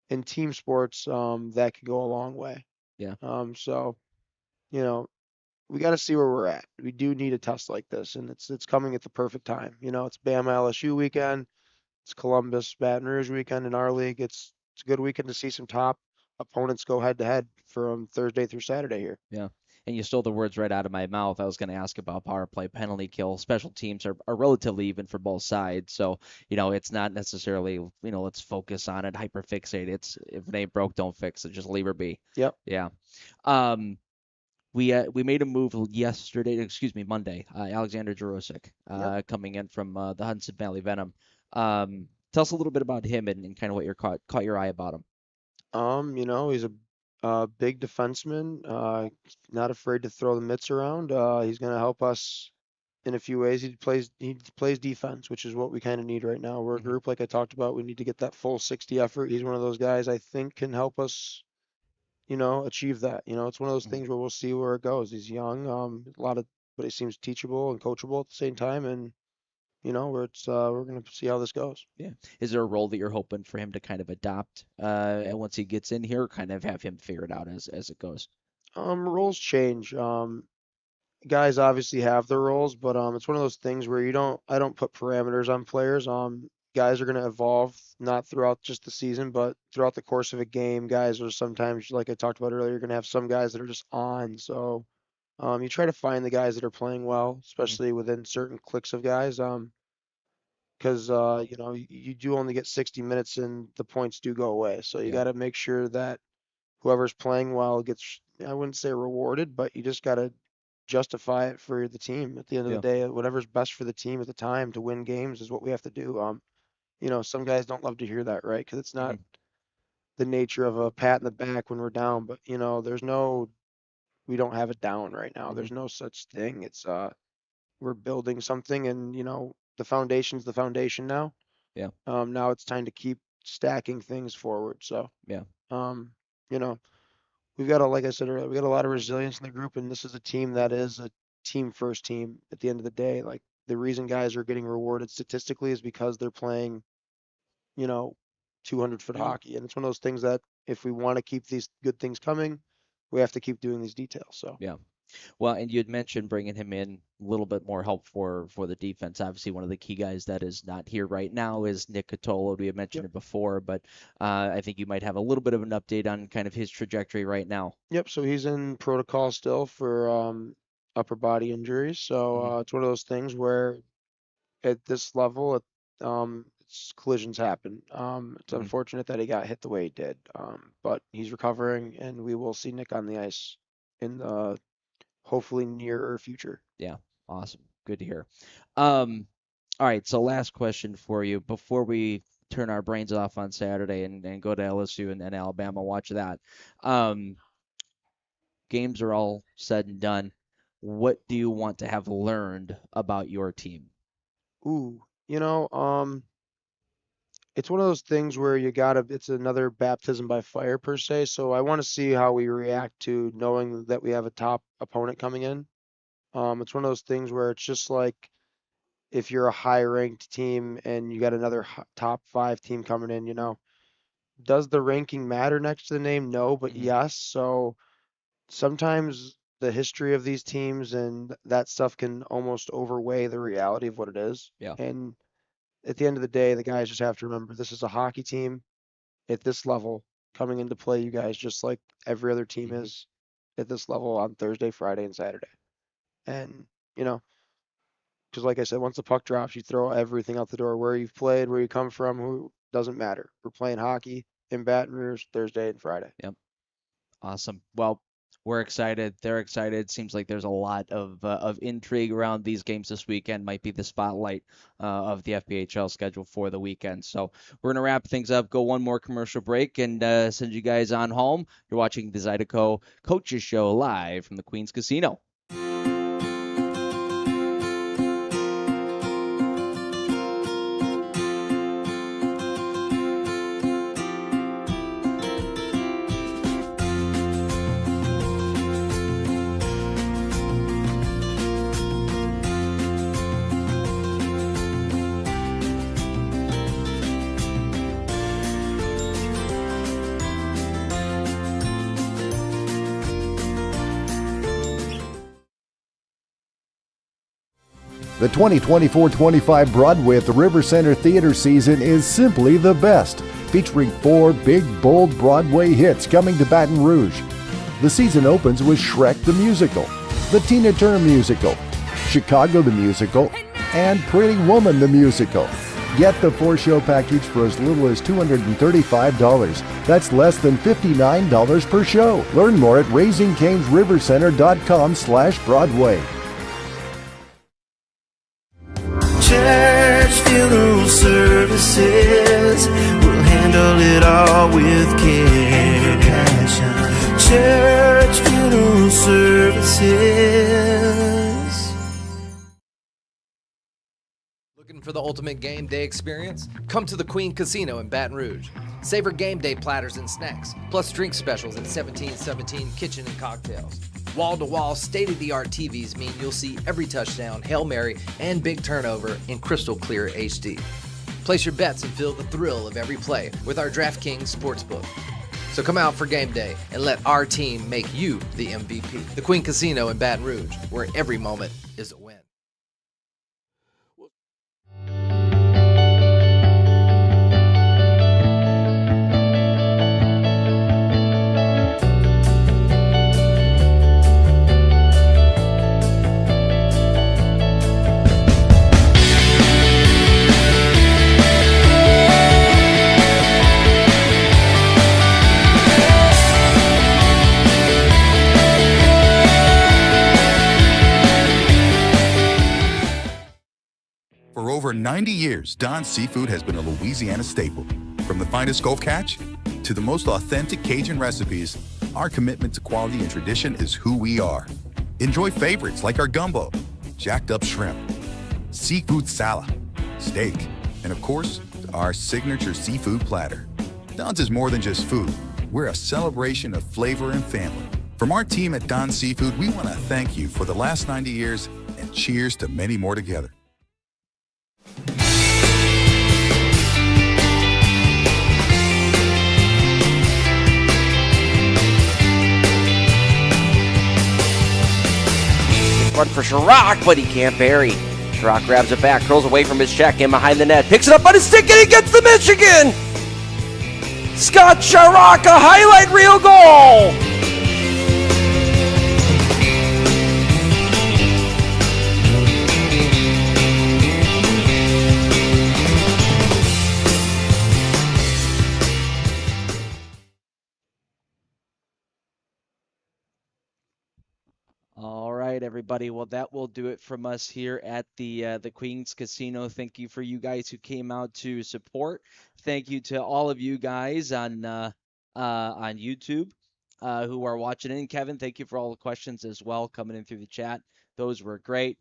in team sports, that can go a long way. Yeah. So, you know, we got to see where we're at. We do need a test like this, and it's coming at the perfect time. It's Bama LSU weekend. It's Columbus Baton Rouge weekend in our league. It's a good weekend to see some top opponents go head to head from Thursday through Saturday here. Yeah. And you stole the words right out of my mouth. I was going to ask about power play, penalty kill. Special teams are relatively even for both sides. So, it's not necessarily, let's focus on it, hyperfixate. It's if it ain't broke, don't fix it. Just leave her be. Yep. Yeah. We made a move Monday. Alexander Jurosik coming in from the Hudson Valley Venom. Tell us a little bit about him and kind of what caught your eye about him. He's a big defenseman, not afraid to throw the mitts around. He's going to help us in a few ways. He plays defense, which is what we kind of need right now. We're a group, like I talked about. We need to get that full 60 effort. He's one of those guys I think can help us, achieve that. It's one of those things where we'll see where it goes. He's young, but he seems teachable and coachable at the same time, and we're going to see how this goes. Yeah. Is there a role that you're hoping for him to kind of adopt and once he gets in here, kind of have him figure it out as it goes? Roles change. Guys obviously have their roles, but it's one of those things where I don't put parameters on players. Guys are going to evolve, not throughout just the season, but throughout the course of a game. Guys are sometimes, like I talked about earlier, you're going to have some guys that are just on. So you try to find the guys that are playing well, especially within certain cliques of guys. Because you do only get 60 minutes and the points do go away. So you got to make sure that whoever's playing well gets, I wouldn't say rewarded, but you just got to justify it for the team. At the end of the day, whatever's best for the team at the time to win games is what we have to do. Some guys don't love to hear that, right? Because it's not the nature of a pat in the back when we're down. But we don't have it down right now. There's no such thing. It's we're building something, and the foundation's the foundation now. Yeah. Now it's time to keep stacking things forward. So yeah. We've got like I said earlier, we got a lot of resilience in the group, and this is a team that is a team first team at the end of the day. Like the reason guys are getting rewarded statistically is because they're playing, 200-foot hockey. And it's one of those things that if we want to keep these good things coming, we have to keep doing these details. So Yeah. Well, and you had mentioned bringing him in a little bit more help for the defense. Obviously, one of the key guys that is not here right now is Nick Cotolo. We had mentioned it before, but I think you might have a little bit of an update on kind of his trajectory right now. Yep. So he's in protocol still for upper body injuries. So it's one of those things where at this level, collisions happen. It's unfortunate that he got hit the way he did, but he's recovering, and we will see Nick on the ice in the hopefully nearer future. Yeah, awesome. Good to hear. All right, so last question for you before we turn our brains off on Saturday and go to LSU and Alabama, watch that. Games are all said and done. What do you want to have learned about your team? Ooh, it's one of those things where it's another baptism by fire per se. So I want to see how we react to knowing that we have a top opponent coming in. It's one of those things where it's just like if you're a high ranked team and you got another top 5 team coming in, does the ranking matter next to the name? No, but yes. So sometimes the history of these teams and that stuff can almost overweigh the reality of what it is. Yeah. And at the end of the day, the guys just have to remember this is a hockey team at this level coming into play, you guys, just like every other team is at this level on Thursday, Friday, and Saturday. And, because like I said, once the puck drops, you throw everything out the door. Where you've played, where you come from, who doesn't matter. We're playing hockey in Baton Rouge Thursday and Friday. Yep. Awesome. Well, we're excited. They're excited. Seems like there's a lot of intrigue around these games this weekend. Might be the spotlight of the FPHL schedule for the weekend. So we're going to wrap things up, go one more commercial break, and send you guys on home. You're watching the Zydeco Coaches Show live from the Queens Casino. The 2024-25 Broadway at the River Center Theater season is simply the best, featuring 4 big, bold Broadway hits coming to Baton Rouge. The season opens with Shrek the Musical, the Tina Turner Musical, Chicago the Musical, and Pretty Woman the Musical. Get the 4-show package for as little as $235. That's less than $59 per show. Learn more at RaisingCanesRiverCenter.com/Broadway. Church Funeral Services will handle it all with care and passion. Church Funeral Services. Looking for the ultimate game day experience? Come to the Queen Casino in Baton Rouge. Savor game day platters and snacks, plus drink specials at 1717 Kitchen and Cocktails. Wall-to-wall, state-of-the-art TVs mean you'll see every touchdown, Hail Mary, and big turnover in crystal clear HD. Place your bets and feel the thrill of every play with our DraftKings Sportsbook. So come out for game day and let our team make you the MVP. The Queen Casino in Baton Rouge, where every moment is a win. For over 90 years, Don's Seafood has been a Louisiana staple. From the finest Gulf catch to the most authentic Cajun recipes, our commitment to quality and tradition is who we are. Enjoy favorites like our gumbo, jacked up shrimp, seafood salad, steak, and of course, our signature seafood platter. Don's is more than just food. We're a celebration of flavor and family. From our team at Don's Seafood, we want to thank you for the last 90 years and cheers to many more together. front for Chirac, but he can't bury. Chirac grabs it back, curls away from his check, in behind the net, picks it up on his stick, and he gets the Michigan! Scott Chirac, a highlight reel goal! All right, everybody. Well, that will do it from us here at the Queens Casino. Thank you for you guys who came out to support. Thank you to all of you guys on YouTube who are watching in. Kevin, thank you for all the questions as well coming in through the chat. Those were great.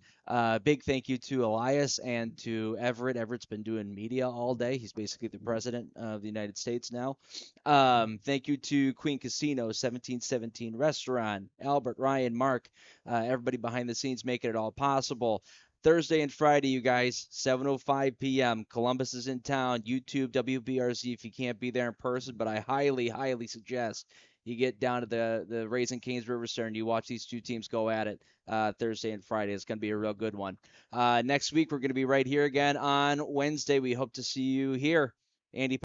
Big thank you to Elias and to Everett. Everett's been doing media all day. He's basically the president of the United States now. Thank you to Queen Casino, 1717 Restaurant, Albert, Ryan, Mark, everybody behind the scenes making it all possible. Thursday and Friday, you guys, 7:05 p.m. Columbus is in town. YouTube, WBRZ if you can't be there in person, but I highly, highly suggest you get down to the Raising Cane's River Center and you watch these two teams go at it Thursday and Friday. It's going to be a real good one. Next week, we're going to be right here again on Wednesday. We hope to see you here. Andy